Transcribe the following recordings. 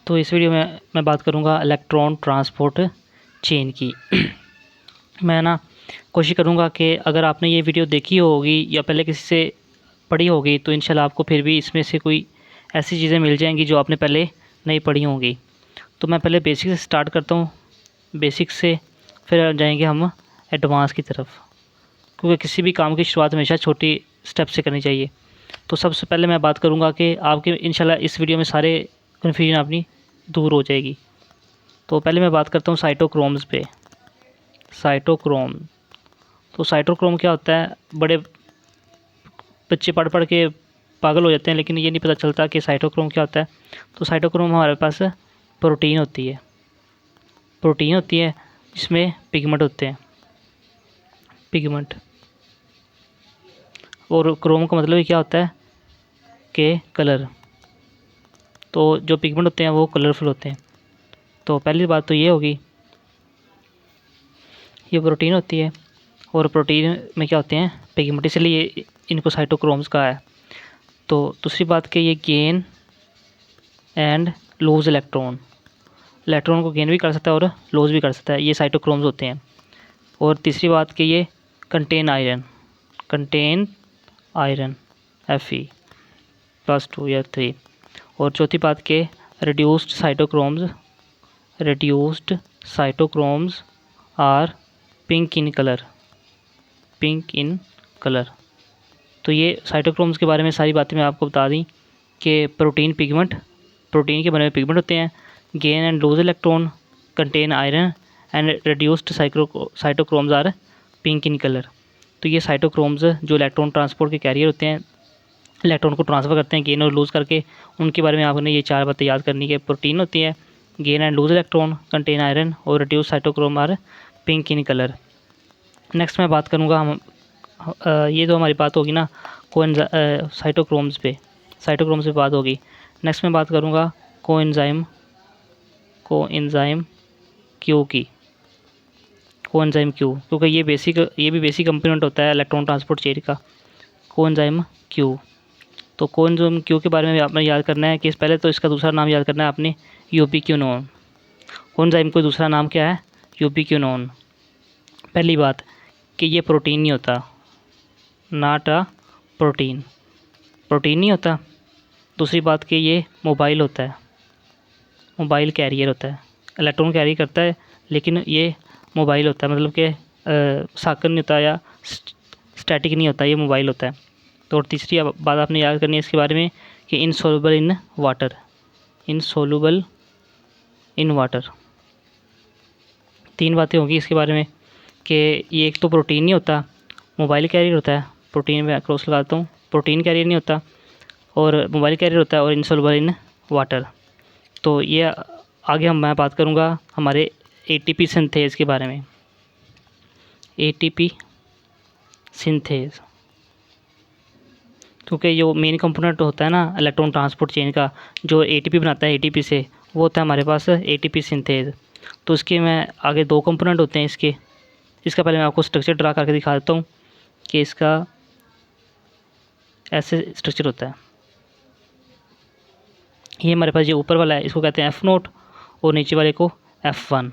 तो इस वीडियो में मैं बात करूँगा इलेक्ट्रॉन ट्रांसपोर्ट चेन की। मैं ना कोशिश करूँगा कि अगर आपने ये वीडियो देखी होगी या पहले किसी से पढ़ी होगी तो इंशाल्लाह आपको फिर भी इसमें से कोई ऐसी चीज़ें मिल जाएंगी जो आपने पहले नहीं पढ़ी होंगी। तो मैं पहले बेसिक से स्टार्ट करता हूँ, बेसिक से फिर जाएंगे हम एडवांस की तरफ, क्योंकि किसी भी काम की शुरुआत हमेशा छोटी स्टेप से करनी चाहिए। तो सबसे पहले मैं बात करूँगा कि आपके इंशाल्लाह इस वीडियो में सारे कन्फ्यूजन अपनी दूर हो जाएगी। तो पहले मैं बात करता हूँ साइटोक्रोम्स पे। साइटोक्रोम, तो साइटोक्रोम क्या होता है? बड़े बच्चे पढ़ पढ़ के पागल हो जाते हैं, लेकिन ये नहीं पता चलता कि साइटोक्रोम क्या होता है। तो साइटोक्रोम हमारे पास प्रोटीन होती है, प्रोटीन होती है जिसमें पिगमेंट होते हैं, पिगमेंट। और क्रोम का मतलब क्या होता है कि कलर। तो जो पिगमेंट होते हैं वो कलरफुल होते हैं। तो पहली बात तो ये होगी, ये प्रोटीन होती है और प्रोटीन में क्या होते हैं? पिगमेंट, इसलिए इनको साइटोक्रोम्स कहा है। तो दूसरी बात कि ये gain and lose electron, electron को गेन भी कर सकता है और लूज़ भी कर सकता है, ये साइटोक्रोम्स होते हैं। और तीसरी बात कि ये contain iron, contain iron Fe+2 या 3। और चौथी बात के reduced cytochromes are pink in colour, pink in colour. तो ये साइटोक्रोम्स के बारे में सारी बातें मैं आपको बता दी कि प्रोटीन पिगमेंट, प्रोटीन के बने हुए पिगमेंट होते हैं, gain and lose electron, contain iron and reduced cytochromes are pink in colour. तो ये साइटोक्रोम्स जो इलेक्ट्रॉन ट्रांसपोर्ट के कैरियर होते हैं, इलेक्ट्रॉन को ट्रांसफ़र करते हैं गेन और लूज़ करके, उनके बारे में आपने ये चार बातें याद करनी है। प्रोटीन होती है, gain and lose electron, contain iron और reduce cytochrome are pink in colour. Next मैं बात करूँगा ये तो हमारी बात होगी ना साइटोक्रोम्स पे, साइटोक्रोम्स पे बात होगी। नेक्स्ट मैं बात करूँगा कोएंजाइम क्यू की, कोएंजाइम क्यू, क्योंकि ये भी बेसिक कंपोनेंट होता है इलेक्ट्रॉन ट्रांसपोर्ट चेन का, कोएंजाइम क्यू। तो कोएंजाइम क्यू के बारे में आपने याद करना है कि पहले तो इसका दूसरा नाम याद करना है आपने, यूबीक्विनोन। कोएंजाइम का दूसरा नाम क्या है? यूबीक्विनोन। पहली बात कि ये प्रोटीन नहीं होता, नॉट अ प्रोटीन, प्रोटीन नहीं होता। दूसरी बात कि ये मोबाइल होता है, मोबाइल कैरियर होता है, इलेक्ट्रॉन कैरी करता है लेकिन ये मोबाइल होता है, मतलब कि साकन नहीं होता या स्टैटिक नहीं होता, ये मोबाइल होता है। तो और तीसरी बात आपने याद करनी है इसके बारे में कि insoluble in water, insoluble in water. तीन बातें होंगी इसके बारे में कि ये एक तो प्रोटीन नहीं होता, मोबाइल कैरियर होता है, प्रोटीन में क्रॉस लगाता हूँ, प्रोटीन कैरियर नहीं होता और मोबाइल कैरियर होता है और इनसोल्युबल इन वाटर। तो ये आगे मैं बात करूँगा हमारे एटीपी सिंथेज़ के बारे में। एटीपी सिंथेज़, क्योंकि जो मेन कंपोनेंट होता है ना इलेक्ट्रॉन ट्रांसपोर्ट चेन का, जो एटीपी बनाता है एटीपी से, वो होता है हमारे पास एटीपी सिंथेज़। तो इसके मैं आगे दो कंपोनेंट होते हैं इसके। इसका पहले मैं आपको स्ट्रक्चर ड्रा करके दिखा देता हूँ कि इसका ऐसे स्ट्रक्चर होता है। ये हमारे पास जो ऊपर वाला है इसको कहते हैं F0 और नीचे वाले को F1।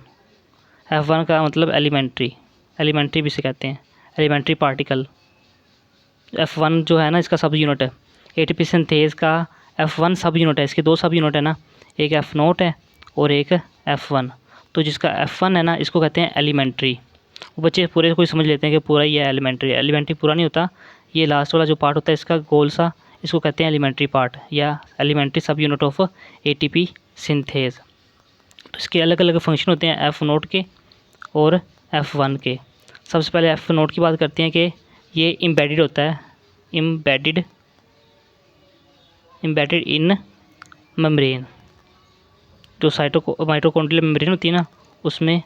F1 का मतलब एलिमेंट्री, एलिमेंट्री भी से कहते हैं, एलिमेंट्री पार्टिकल। F1 जो है ना इसका सब यूनिट है, एटीपी सिंथेज़ का F1 सब यूनिट है, इसके दो सब यूनिट है ना, एक F0 है और एक F1। तो जिसका F1 है ना इसको कहते हैं एलिमेंट्री। वो बच्चे पूरे कोई समझ लेते हैं कि पूरा ही है एलिमेंट्री, एलिमेंट्री पूरा नहीं होता, ये लास्ट वाला जो पार्ट होता है इसका गोल सा, इसको कहते हैं एलिमेंट्री पार्ट या elementary subunit of ATP synthase. तो इसके अलग अलग फंक्शन होते हैं F0 के और F1 के। सबसे पहले F0 की बात करते हैं कि ये इम्बेडेड होता है, इम्बेडेड इन मेम्ब्रेन, जो माइटोकॉन्ड्रियल मेम्ब्रेन होती है ना उसमें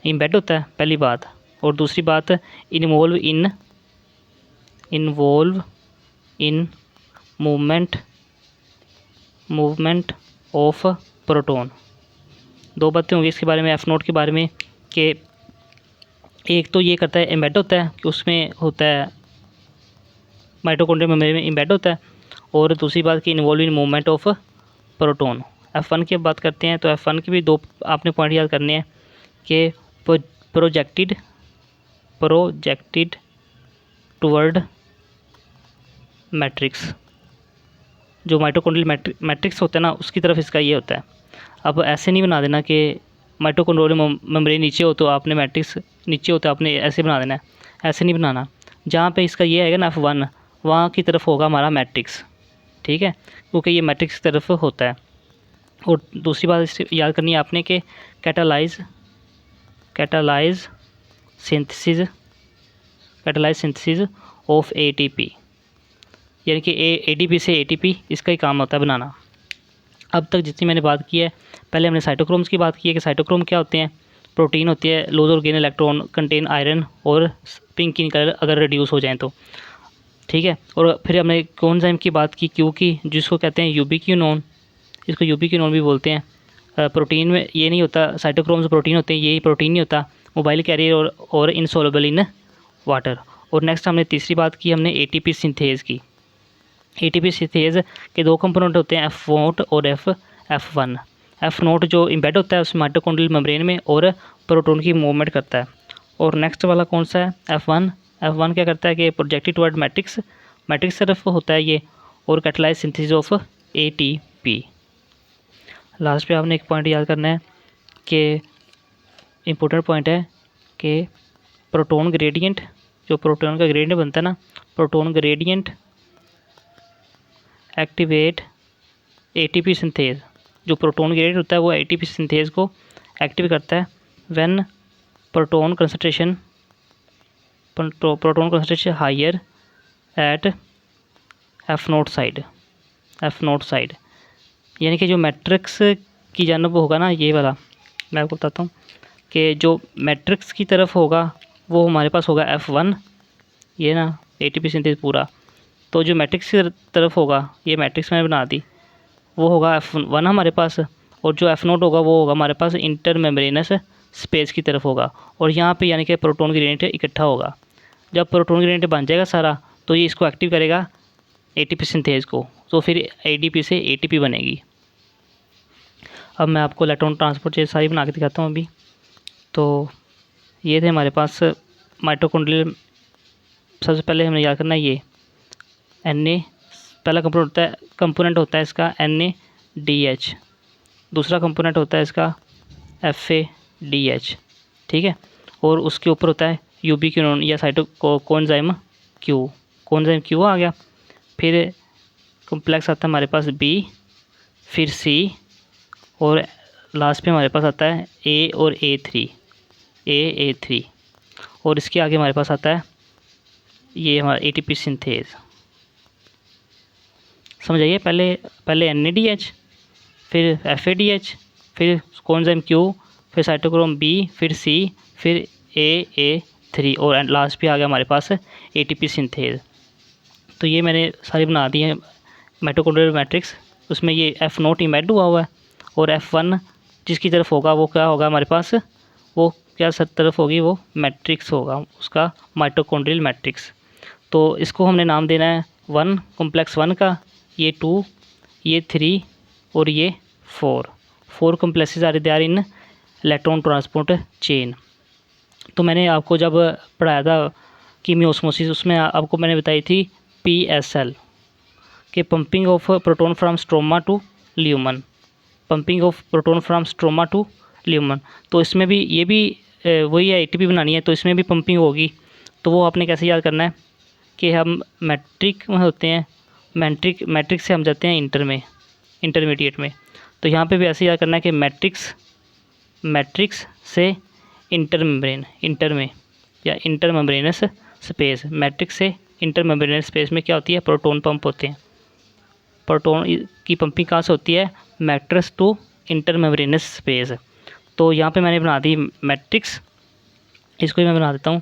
इम्बेड होता है, पहली बात। और दूसरी बात involve in movement of proton. दो बातें होंगी इसके बारे में F0 के बारे में कि एक तो ये करता है एम्बेड होता है कि उसमें होता है माइटोकॉन्ड्रियल मेम्ब्रेन में एम्बेड होता है, और दूसरी बात कि involve in movement of proton, F1 की बात करते हैं तो F1 के भी दो आपने पॉइंट याद करने हैं कि प्रोजेक्टेड टुवर्ड मैट्रिक्स, जो माइटोकॉन्ड्रियल मैट्रिक्स होता है ना उसकी तरफ इसका ये होता है। अब ऐसे नहीं बना देना कि माइटोकॉन्ड्रियल मेम्ब्रेन नीचे हो तो आपने मैट्रिक्स नीचे हो तो आपने ऐसे बना देना है, ऐसे नहीं बनाना। जहाँ पे इसका ये आएगा ना F1, वहाँ की तरफ होगा हमारा मैट्रिक्स, ठीक है, क्योंकि ये मैट्रिक्स की तरफ होता है। और दूसरी बात इससे याद करनी है आपने कि कैटालाइज सिंथेसिस ऑफ ATP, यानी कि ADP से ATP इसका ही काम होता है बनाना। अब तक जितनी मैंने बात की है, पहले हमने साइटोक्रोम्स की बात की है कि साइटोक्रोम क्या होते हैं, प्रोटीन होती है लूज और गेन इलेक्ट्रॉन कंटेन आयरन और पिंक इन कलर अगर रिड्यूस हो जाएं तो, ठीक है। और फिर हमने कोएंजाइम की बात की, क्यू की, जिसको कहते हैं यूबिक्विनोन, इसको यूबिक्विनोन भी बोलते हैं। प्रोटीन में ये नहीं होता, साइटोक्रोम्स प्रोटीन होते हैं, यही प्रोटीन नहीं होता, मोबाइल कैरियर और इनसॉल्युबल इन वाटर। और नेक्स्ट हमने तीसरी बात की, हमने ATP सिंथेज़ की। ATP सिंथेज़ के दो कंपोनेंट होते हैं, F0 और F1। F0 जो इम्बेड होता है उस माइटोकॉन्ड्रियल मेम्ब्रेन में और प्रोटॉन की मूवमेंट करता है। और नेक्स्ट वाला कौन सा है, F1 क्या करता है कि प्रोजेक्टेड टुवर्ड मैट्रिक्स तरफ होता है ये, और catalyse synthesis of ATP। Last पे आपने एक पॉइंट याद करना है कि इम्पोर्टेंट पॉइंट है कि प्रोटॉन ग्रेडियंट, जो प्रोटॉन का ग्रेडियंट बनता है ना, proton gradient activate ATP synthase, जो प्रोटॉन ग्रेडियंट होता है वो ATP सिंथेज को एक्टिव करता है when proton concentration higher at F0 side, यानी कि जो मैट्रिक्स की जानब होगा ना, ये वाला मैं आपको बताता हूँ कि जो मैट्रिक्स की तरफ होगा वो हमारे पास होगा F1, ये ना ATP सिंथेज पूरा। तो जो मैट्रिक्स की तरफ होगा, ये मैट्रिक्स मैंने बना दी, वो होगा F1 हमारे पास, और जो F0 होगा वो होगा हमारे पास इंटर मेम्ब्रेनस स्पेस की तरफ होगा। और यहाँ पे यानी कि प्रोटॉन ग्रेडियंट इकट्ठा होगा। जब प्रोटॉन ग्रेडियंट बन जाएगा सारा तो ये इसको एक्टिव करेगा ATP सिंथेज को, तो फिर ADP से ATP बनेगी। अब मैं आपको इलेक्ट्रॉन ट्रांसपोर्ट चेन सारी बना के दिखाता हूँ अभी। तो ये थे हमारे पास माइटोकॉन्ड्रियल। सबसे पहले हमें याद करना है ये Na, पहला कंपोनेंट होता है इसका NADH, दूसरा कंपोनेंट होता है इसका FADH, ठीक है। और उसके ऊपर होता है यूबिक्विनोन या कोएंजाइम Q आ गया। फिर कॉम्प्लेक्स आता है हमारे पास B, फिर C, और लास्ट पे हमारे पास आता है A और A3, और इसके आगे हमारे पास आता है ये हमारा ATP सिंथेज। समझ आइए, पहले NADH, फिर FADH, फिर कोएंजाइम Q, फिर साइटोक्रोम B, फिर C, फिर A3, और लास्ट पे आ गया हमारे पास ATP सिंथेज। तो ये मैंने सारी बना दी है माइटोकॉन्ड्रियल मैट्रिक्स। उसमें ये F0 इम्बेड हुआ है, और F1 जिसकी तरफ होगा वो क्या होगा हमारे पास, वो क्या तरफ होगी, वो मैट्रिक्स होगा उसका, माइटोकॉन्ड्रियल मैट्रिक्स। तो इसको हमने नाम देना है 1 कॉम्प्लेक्स 1 का, ये 2, ये 3 और ये 4 complexes are there in electron transport chain. तो मैंने आपको जब पढ़ाया था कीमियोस्मोसिस, उसमें आपको मैंने बताई थी PSL के pumping of proton from stroma to lumen, तो इसमें भी ये भी वही है, ATP बनानी है, तो इसमें भी पंपिंग होगी। तो वो आपने कैसे याद करना है कि हम मैट्रिक में होते हैं, मैट्रिक्स से हम जाते हैं इंटरमीडिएट में। तो यहाँ पे भी ऐसे याद करना है कि मैट्रिक्स से इंटर में या इंटरमेम्ब्रेनस स्पेस, मैट्रिक्स से इंटरमेम्ब्रेनस स्पेस में क्या होती है, प्रोटॉन पंप होते हैं। प्रोटॉन की पंपिंग कहाँ से होती है, मैट्रिक्स टू इंटरमेम्ब्रेनस स्पेस। तो यहाँ पे मैंने बना दी मैट्रिक्स, इसको ही मैं बना देता हूँ,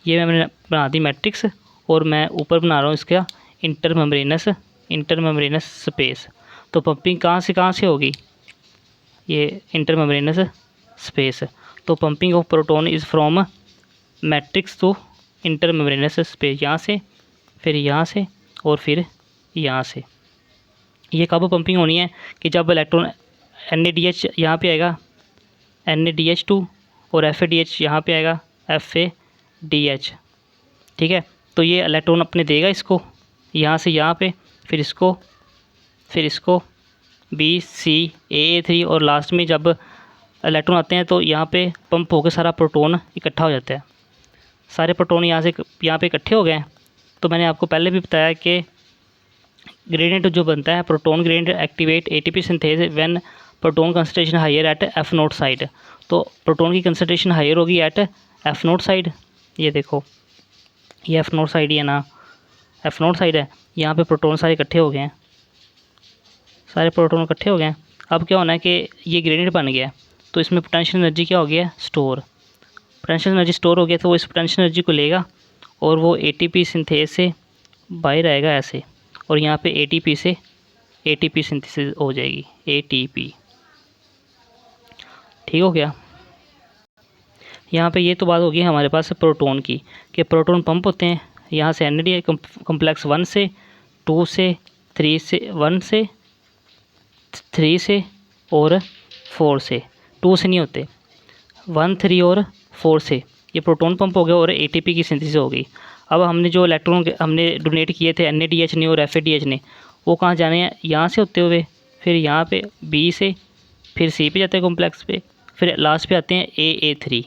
ये मैंने बना दी मैट्रिक्स, और मैं ऊपर बना रहा हूँ इसका इंटरमेम्ब्रेनस स्पेस। तो पंपिंग कहाँ से होगी, ये इंटरमेम्ब्रेनस स्पेस। तो pumping of proton is from matrix to intermembranous space, यहाँ से, फिर यहाँ से, और फिर यहाँ से। ये कब पंपिंग होनी है कि जब इलेक्ट्रॉन NADH यहाँ पे आएगा NADH2 और FADH यहाँ पे आएगा FADH। ठीक है, तो ये इलेक्ट्रॉन अपने देगा इसको यहाँ से यहाँ पे, फिर इसको BCAA3 और लास्ट में जब इलेक्ट्रॉन आते हैं तो यहाँ पे पंप होकर सारा प्रोटॉन इकट्ठा हो जाता है। सारे प्रोटॉन यहाँ पे इकट्ठे हो गए हैं। तो मैंने आपको पहले भी बताया कि ग्रेडियंट जो बनता है proton gradient activate ATP synthase when proton concentration higher at F0 side. तो प्रोटॉन की कंसंट्रेशन हायर होगी एट F0 साइड। ये देखो ये F0 साइड ही है ना, F0 साइड है। यहाँ पे प्रोटॉन सारे इकट्ठे हो गए हैं, सारे प्रोटॉन इकट्ठे हो गए हैं। अब क्या होना है कि ये ग्रेडियंट बन गया है, तो इसमें पोटेंशियल एनर्जी क्या हो गया है, स्टोर। पोटेंशियल एनर्जी स्टोर हो गया तो वो इस पोटेंशियल एनर्जी को लेगा और वो ATP सिंथेस से बाहर आएगा ऐसे, और यहाँ पे ATP सिंथेसिस हो जाएगी, ATP। ठीक हो गया। यहाँ पे ये तो बात होगी हमारे पास प्रोटॉन की, कि प्रोटॉन पंप होते हैं यहाँ से NAD कॉम्प्लेक्स 1 से 2 से 3 से 1 से 3 से और 4 से, 2 से नहीं होते, 1 3 और 4 से ये प्रोटॉन पंप हो गया और ATP की सिंथेसिस हो गई। अब हमने जो इलेक्ट्रॉन हमने डोनेट किए थे NADH ने और FADH ने, वो कहाँ जाने हैं, यहाँ से होते हुए फिर यहाँ पे B से, फिर C पे जाते हैं कॉम्प्लेक्स पे, फिर लास्ट पे आते हैं AA3।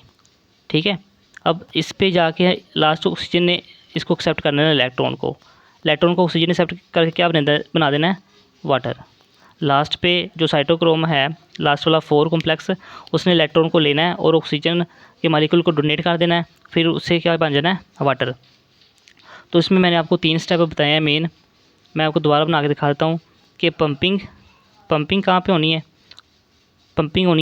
ठीक है, अब इस पे जाके लास्ट ऑक्सीजन ने इसको एक्सेप्ट करना है इलेक्ट्रॉन को ऑक्सीजन एक्सेप्ट करके क्या बना देना है, वाटर। लास्ट पे जो साइटोक्रोम है लास्ट वाला 4 कॉम्प्लेक्स, उसने इलेक्ट्रॉन को लेना है और ऑक्सीजन के मालिक्यूल को डोनेट कर देना है, फिर उससे क्या बन जाना है, वाटर। तो इसमें मैंने आपको 3 स्टेप बताए हैं मेन। मैं आपको दोबारा बना के दिखा देता हूँ कि पंपिंग कहाँ पे होनी है। पंपिंग होनी